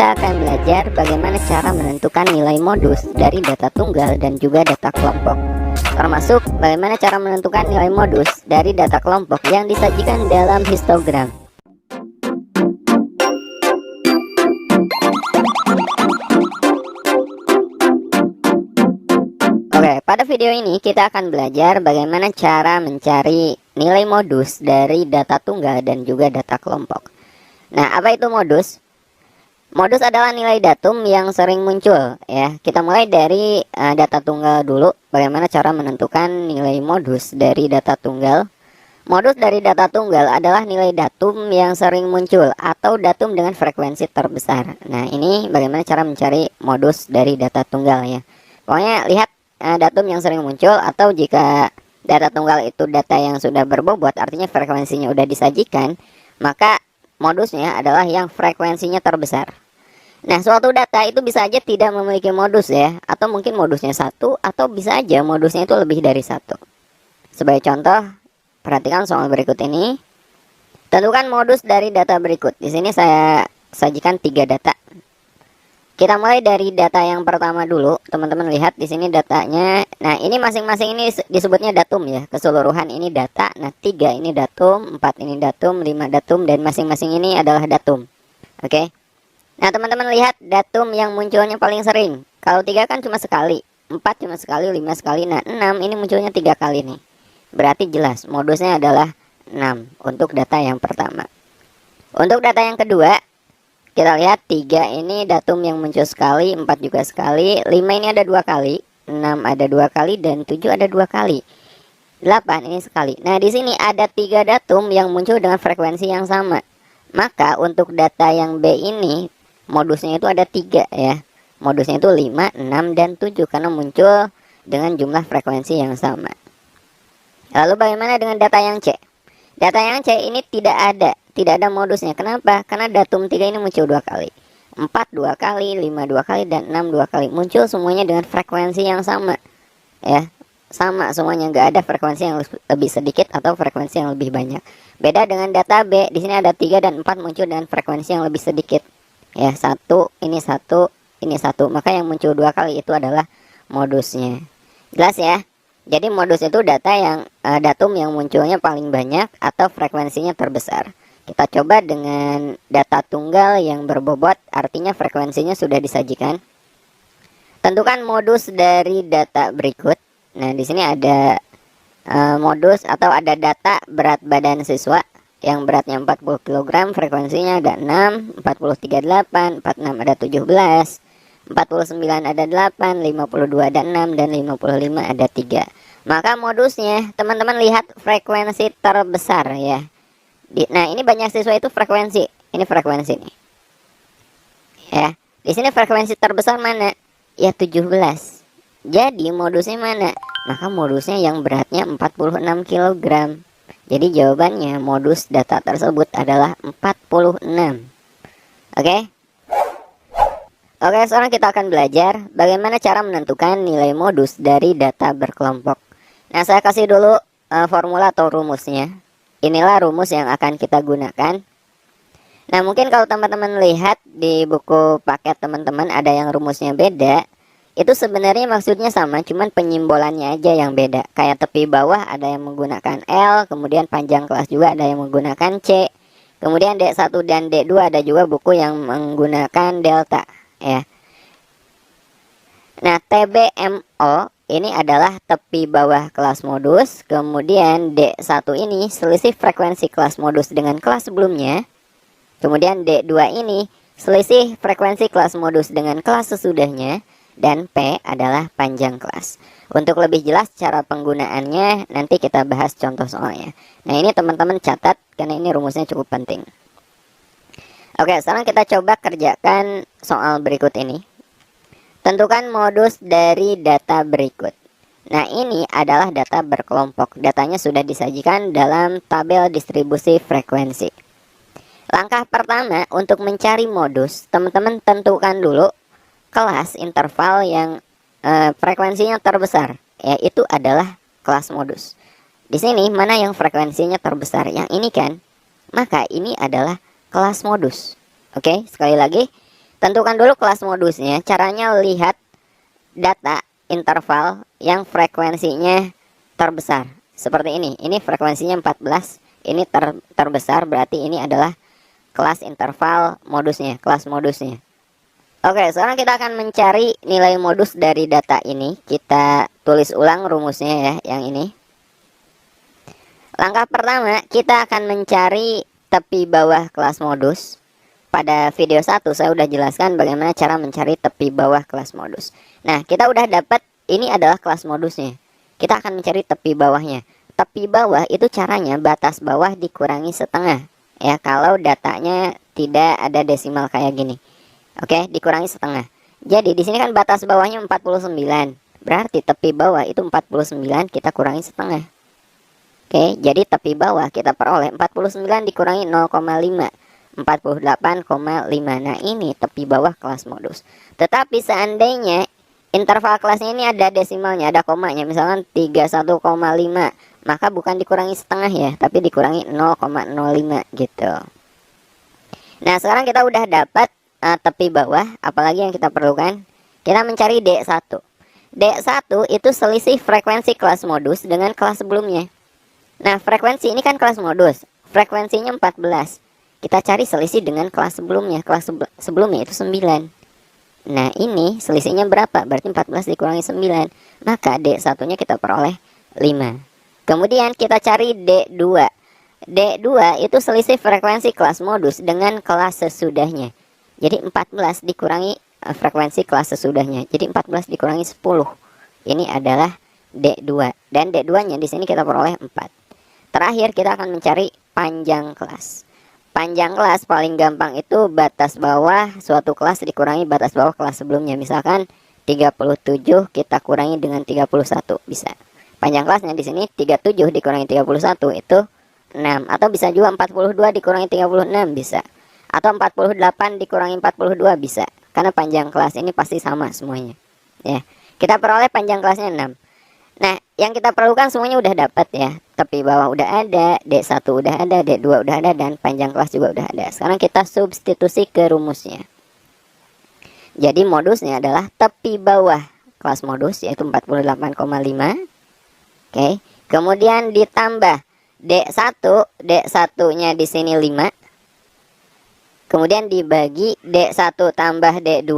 kita akan belajar bagaimana cara menentukan nilai modus dari data tunggal dan juga data kelompok. Termasuk bagaimana cara menentukan nilai modus dari data kelompok yang disajikan dalam histogram. Oke, pada video ini kita akan belajar bagaimana cara mencari nilai modus dari data tunggal dan juga data kelompok. Nah, apa itu modus? Modus adalah nilai datum yang sering muncul ya. Kita mulai dari data tunggal dulu. Bagaimana cara menentukan nilai modus dari data tunggal? Modus dari data tunggal adalah nilai datum yang sering muncul atau datum dengan frekuensi terbesar. Nah, ini bagaimana cara mencari modus dari data tunggal ya. Pokoknya lihat datum yang sering muncul, atau jika data tunggal itu data yang sudah berbobot, artinya frekuensinya udah disajikan, maka modusnya adalah yang frekuensinya terbesar. Nah, suatu data itu bisa aja tidak memiliki modus ya, atau mungkin modusnya satu, atau bisa aja modusnya itu lebih dari satu. Sebagai contoh, perhatikan soal berikut ini. Tentukan modus dari data berikut. Di sini saya sajikan 3 data. Kita mulai dari data yang pertama dulu. Teman-teman lihat di sini datanya. Nah, ini masing-masing ini disebutnya datum ya. Keseluruhan ini data. Nah, 3 ini datum, 4 ini datum, 5 datum, dan masing-masing ini adalah datum. Oke. Nah, teman-teman lihat datum yang munculnya paling sering. Kalau 3 kan cuma sekali, 4 cuma sekali, 5 sekali. Nah, 6 ini munculnya 3 kali nih. Berarti jelas modusnya adalah 6 untuk data yang pertama. Untuk data yang kedua, kita lihat 3 ini datum yang muncul sekali, 4 juga sekali, 5 ini ada 2 kali, 6 ada 2 kali, dan 7 ada 2 kali. 8 ini sekali. Nah, di sini ada 3 datum yang muncul dengan frekuensi yang sama. Maka untuk data yang B ini modusnya itu ada 3 ya. Modusnya itu 5, 6, dan 7 karena muncul dengan jumlah frekuensi yang sama. Lalu bagaimana dengan data yang C? Data yang C ini tidak ada modusnya. Kenapa? Karena datum 3 ini muncul 2 kali, 4 2 kali, 5 2 kali, dan 6 2 kali. Muncul semuanya dengan frekuensi yang sama ya. Sama semuanya, nggak ada frekuensi yang lebih sedikit atau frekuensi yang lebih banyak. Beda dengan data B, di sini ada 3 dan 4 muncul dengan frekuensi yang lebih sedikit ya. 1 ini 1 ini 1, maka yang muncul 2 kali itu adalah modusnya. Jelas ya? Jadi modus itu data yang datum yang munculnya paling banyak atau frekuensinya terbesar. Kita coba dengan data tunggal yang berbobot, artinya frekuensinya sudah disajikan. Tentukan modus dari data berikut. Nah, di sini ada modus atau ada data berat badan siswa yang beratnya 40 kg, frekuensinya ada 6, 43 8, 46 ada 17, 49 ada 8, 52 ada 6, dan 55 ada 3. Maka modusnya, teman-teman lihat frekuensi terbesar ya. Nah, ini banyak siswa itu frekuensi. Ini frekuensi nih. Ya, di sini frekuensi terbesar mana? Ya 17. Jadi modusnya mana? Maka modusnya yang beratnya 46 kg. Jadi jawabannya modus data tersebut adalah 46. Oke? Oke, sekarang kita akan belajar bagaimana cara menentukan nilai modus dari data berkelompok. Nah, saya kasih dulu formula atau rumusnya. Inilah rumus yang akan kita gunakan. Nah, mungkin kalau teman-teman lihat di buku paket teman-teman ada yang rumusnya beda. Itu sebenarnya maksudnya sama, cuman penyimbolannya aja yang beda. Kayak tepi bawah ada yang menggunakan L, kemudian panjang kelas juga ada yang menggunakan C. Kemudian D1 dan D2 ada juga buku yang menggunakan delta ya. Nah, TBMO ini adalah tepi bawah kelas modus. Kemudian D1 ini selisih frekuensi kelas modus dengan kelas sebelumnya. Kemudian D2 ini selisih frekuensi kelas modus dengan kelas sesudahnya. Dan P adalah panjang kelas. Untuk lebih jelas cara penggunaannya nanti kita bahas contoh soalnya. Nah, ini teman-teman catat karena ini rumusnya cukup penting. Oke, sekarang kita coba kerjakan soal berikut ini. Tentukan modus dari data berikut. Nah, ini adalah data berkelompok. Datanya sudah disajikan dalam tabel distribusi frekuensi. Langkah pertama untuk mencari modus, teman-teman tentukan dulu kelas interval yang frekuensinya terbesar. Yaitu adalah kelas modus. Di sini mana yang frekuensinya terbesar? Yang ini kan? Maka ini adalah kelas modus. Oke, sekali lagi. Tentukan dulu kelas modusnya. Caranya lihat data interval yang frekuensinya terbesar. Seperti ini frekuensinya 14. Ini terbesar, berarti ini adalah kelas interval modusnya, kelas modusnya. Oke, sekarang kita akan mencari nilai modus dari data ini. Kita tulis ulang rumusnya ya, yang ini. Langkah pertama, kita akan mencari tepi bawah kelas modus. Pada video 1 saya udah jelaskan bagaimana cara mencari tepi bawah kelas modus. Nah, kita udah dapat ini adalah kelas modusnya. Kita akan mencari tepi bawahnya. Tepi bawah itu caranya batas bawah dikurangi setengah. Ya, kalau datanya tidak ada desimal kayak gini. Oke, dikurangi setengah. Jadi di sini kan batas bawahnya 49. Berarti tepi bawah itu 49, kita kurangi setengah. Oke, jadi tepi bawah kita peroleh 49 dikurangi 0,5. 48,5. Nah, ini tepi bawah kelas modus. Tetapi seandainya interval kelasnya ini ada desimalnya, ada komanya, misalkan 31,5, maka bukan dikurangi setengah ya, tapi dikurangi 0,05 gitu. Nah, sekarang kita udah dapat tepi bawah. Apalagi yang kita perlukan? Kita mencari D1. D1 itu selisih frekuensi kelas modus dengan kelas sebelumnya. Nah, frekuensi ini kan kelas modus, frekuensinya 14. Kita cari selisih dengan kelas sebelumnya. Kelas sebelumnya itu 9. Nah, ini selisihnya berapa? Berarti 14 dikurangi 9. Maka D1-nya kita peroleh 5. Kemudian kita cari D2. D2 itu selisih frekuensi kelas modus dengan kelas sesudahnya. Jadi 14 dikurangi frekuensi kelas sesudahnya. Jadi 14 dikurangi 10. Ini adalah D2. Dan D2-nya di sini kita peroleh 4. Terakhir kita akan mencari panjang kelas. Panjang kelas paling gampang itu batas bawah suatu kelas dikurangi batas bawah kelas sebelumnya. Misalkan 37 kita kurangi dengan 31, bisa. Panjang kelasnya di sini 37 dikurangi 31 itu 6. Atau bisa juga 42 dikurangi 36, bisa. Atau 48 dikurangi 42, bisa. Karena panjang kelas ini pasti sama semuanya. Ya, kita peroleh panjang kelasnya 6. Nah, yang kita perlukan semuanya udah dapat ya. Tepi bawah udah ada, D1 udah ada, D2 udah ada, dan panjang kelas juga udah ada. Sekarang kita substitusi ke rumusnya. Jadi modusnya adalah tepi bawah kelas modus, yaitu 48,5. Oke. Kemudian ditambah D1, D1-nya di sini 5. Kemudian dibagi D1 tambah D2,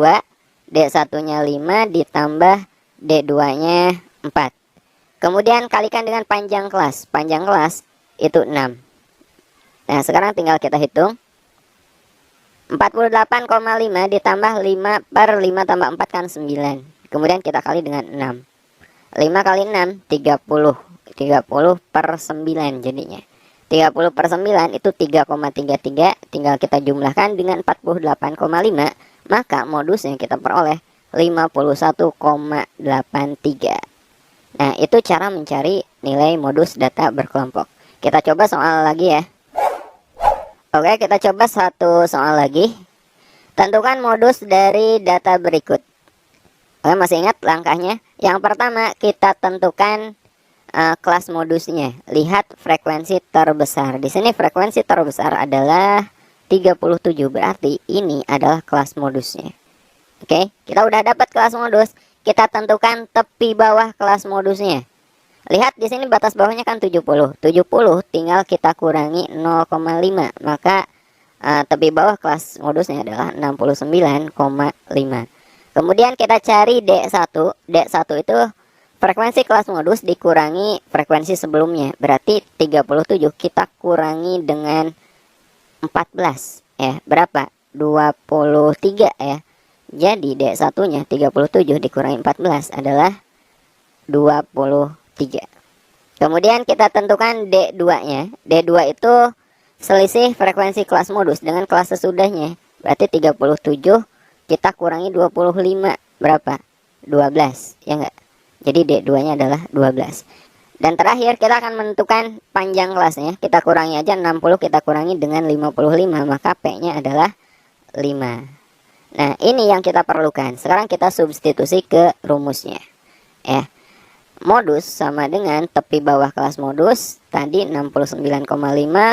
D1-nya 5 ditambah D2-nya 4. Kemudian kalikan dengan panjang kelas. Panjang kelas itu 6. Nah, sekarang tinggal kita hitung. 48,5 ditambah 5 per 5 tambah 4 kan 9. Kemudian kita kali dengan 6. 5 kali 6, 30. 30 per 9 jadinya. 30 per 9 itu 3,33. Tinggal kita jumlahkan dengan 48,5. Maka modusnya kita peroleh 51,83. Nah, itu cara mencari nilai modus data berkelompok. Kita coba soal lagi ya. Oke, kita coba satu soal lagi. Tentukan modus dari data berikut. Oke, masih ingat langkahnya? Yang pertama, kita tentukan kelas modusnya. Lihat frekuensi terbesar. Di sini frekuensi terbesar adalah 37. Berarti ini adalah kelas modusnya. Oke, kita udah dapat kelas modus. Kita tentukan tepi bawah kelas modusnya. Lihat di sini batas bawahnya kan 70. 70 tinggal kita kurangi 0,5. Maka tepi bawah kelas modusnya adalah 69,5. Kemudian kita cari D1. D1 itu frekuensi kelas modus dikurangi frekuensi sebelumnya. Berarti 37 kita kurangi dengan 14. Ya, berapa? 23 ya. Jadi D1-nya 37 dikurangi 14 adalah 23. Kemudian kita tentukan D2-nya. D2 itu selisih frekuensi kelas modus dengan kelas sesudahnya. Berarti 37 kita kurangi 25. Berapa? 12, ya enggak? Jadi D2-nya adalah 12. Dan terakhir kita akan menentukan panjang kelasnya. Kita kurangi aja 60, kita kurangi dengan 55. Maka P-nya adalah 5. Nah, ini yang kita perlukan. Sekarang kita substitusi ke rumusnya. Ya. Modus sama dengan tepi bawah kelas modus. Tadi 69,5.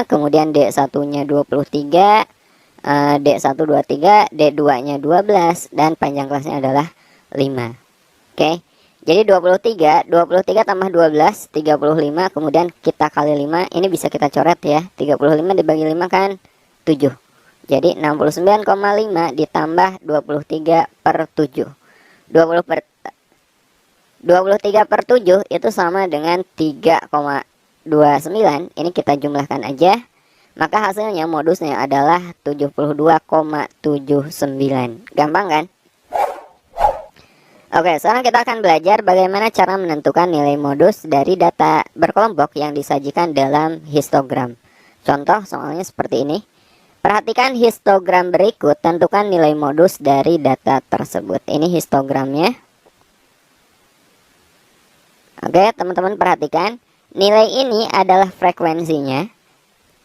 Kemudian D1-nya 23. D1 23, D2-nya 12, dan panjang kelasnya adalah 5. Oke. Jadi 23 tambah 12, 35, kemudian kita kali 5, ini bisa kita coret ya. 35 dibagi 5 kan 7. Jadi 69,5 ditambah 23 per 7. 23 per 7 itu sama dengan 3,29. Ini kita jumlahkan aja. Maka hasilnya modusnya adalah 72,79. Gampang kan? Oke, sekarang kita akan belajar bagaimana cara menentukan nilai modus dari data berkelompok yang disajikan dalam histogram. Contoh soalnya seperti ini. Perhatikan histogram berikut, tentukan nilai modus dari data tersebut. Ini histogramnya. Oke, teman-teman perhatikan. Nilai ini adalah frekuensinya.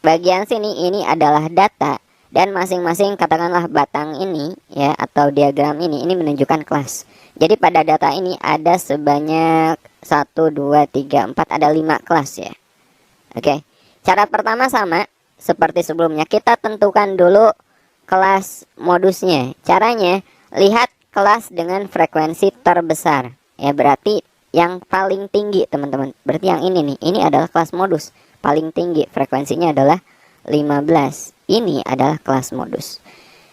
Bagian sini ini adalah data. Dan masing-masing katakanlah batang ini ya, atau diagram ini menunjukkan kelas. Jadi pada data ini ada sebanyak 1, 2, 3, 4, ada 5 kelas ya. Oke, cara pertama sama seperti sebelumnya. Kita tentukan dulu kelas modusnya. Caranya, lihat kelas dengan frekuensi terbesar. Ya, berarti yang paling tinggi teman-teman. Berarti yang ini nih, ini adalah kelas modus. Paling tinggi, frekuensinya adalah 15. Ini adalah kelas modus.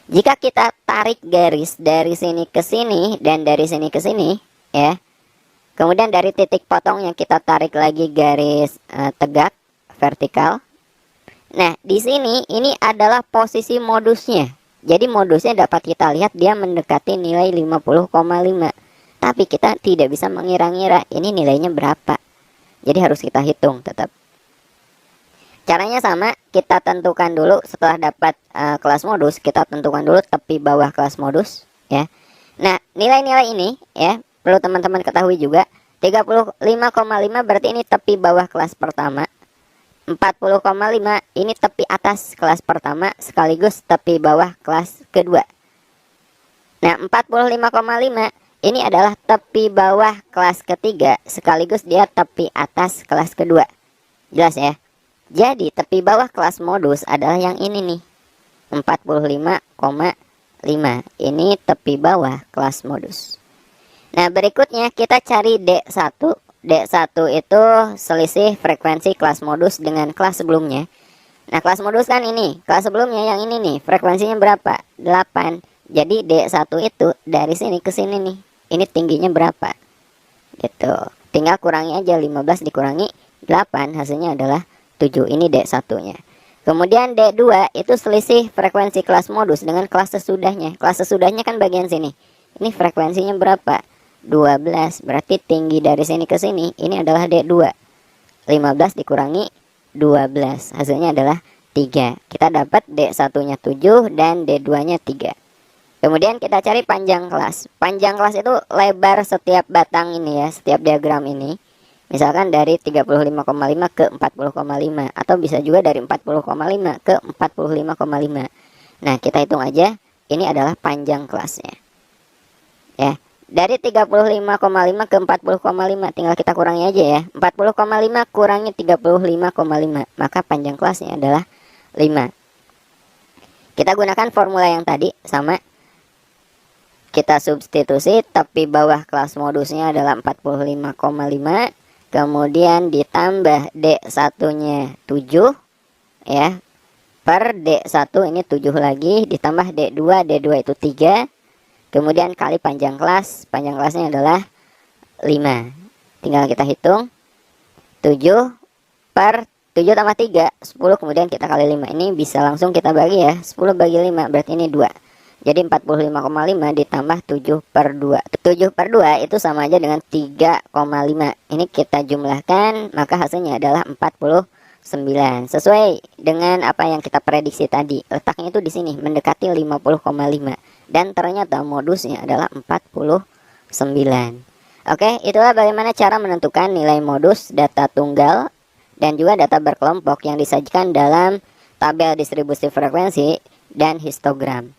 Jika kita tarik garis dari sini ke sini dan dari sini ke sini ya. Kemudian dari titik potongnya kita tarik lagi garis tegak vertikal. Nah, di sini ini adalah posisi modusnya. Jadi modusnya dapat kita lihat dia mendekati nilai 50,5. Tapi kita tidak bisa mengira-ngira ini nilainya berapa. Jadi harus kita hitung tetap. Caranya sama, kita tentukan dulu setelah dapat kelas modus, kita tentukan dulu tepi bawah kelas modus ya. Nah, nilai-nilai ini ya, perlu teman-teman ketahui juga, 35,5 berarti ini tepi bawah kelas pertama. 40,5 ini tepi atas kelas pertama sekaligus tepi bawah kelas kedua. Nah, 45,5 ini adalah tepi bawah kelas ketiga sekaligus dia tepi atas kelas kedua. Jelas ya? Jadi tepi bawah kelas modus adalah yang ini nih, 45,5. Ini tepi bawah kelas modus. Nah, berikutnya kita cari D1. D1 itu selisih frekuensi kelas modus dengan kelas sebelumnya. Nah, kelas modus kan ini, kelas sebelumnya yang ini nih, frekuensinya berapa? 8. Jadi D1 itu dari sini ke sini nih, ini tingginya berapa? Gitu. Tinggal kurangi aja, 15 dikurangi 8, hasilnya adalah 7. Ini D1-nya. Kemudian D2 itu selisih frekuensi kelas modus dengan kelas sesudahnya. Kelas sesudahnya kan bagian sini. Ini frekuensinya berapa? 12. Berarti tinggi dari sini ke sini ini adalah D2. 15 dikurangi 12. Hasilnya adalah 3. Kita dapat D1-nya 7 dan D2-nya 3. Kemudian kita cari panjang kelas. Panjang kelas itu lebar setiap batang ini ya, setiap diagram ini. Misalkan dari 35,5 ke 40,5 atau bisa juga dari 40,5 ke 45,5. Nah, kita hitung aja, ini adalah panjang kelasnya. Ya, dari 35,5 ke 40,5 tinggal kita kurangi aja ya. 40,5 kurangi 35,5, maka panjang kelasnya adalah 5. Kita gunakan formula yang tadi sama. Kita substitusi, tepi bawah kelas modusnya adalah 45,5. Kemudian ditambah D1-nya 7 ya. Per D1 ini 7 lagi, ditambah D2, D2 itu 3. Kemudian kali panjang kelas, panjang kelasnya adalah 5. Tinggal kita hitung, 7 per 7 tambah 3, 10, kemudian kita kali 5. Ini bisa langsung kita bagi ya, 10 bagi 5 berarti ini 2. Jadi 45,5 ditambah 7 per 2. 7 per 2 itu sama aja dengan 3,5. Ini kita jumlahkan, maka hasilnya adalah 49. Sesuai dengan apa yang kita prediksi tadi. Letaknya itu di sini, mendekati 50,5. Dan ternyata modusnya adalah 49. Oke, itulah bagaimana cara menentukan nilai modus data tunggal dan juga data berkelompok yang disajikan dalam tabel distribusi frekuensi dan histogram.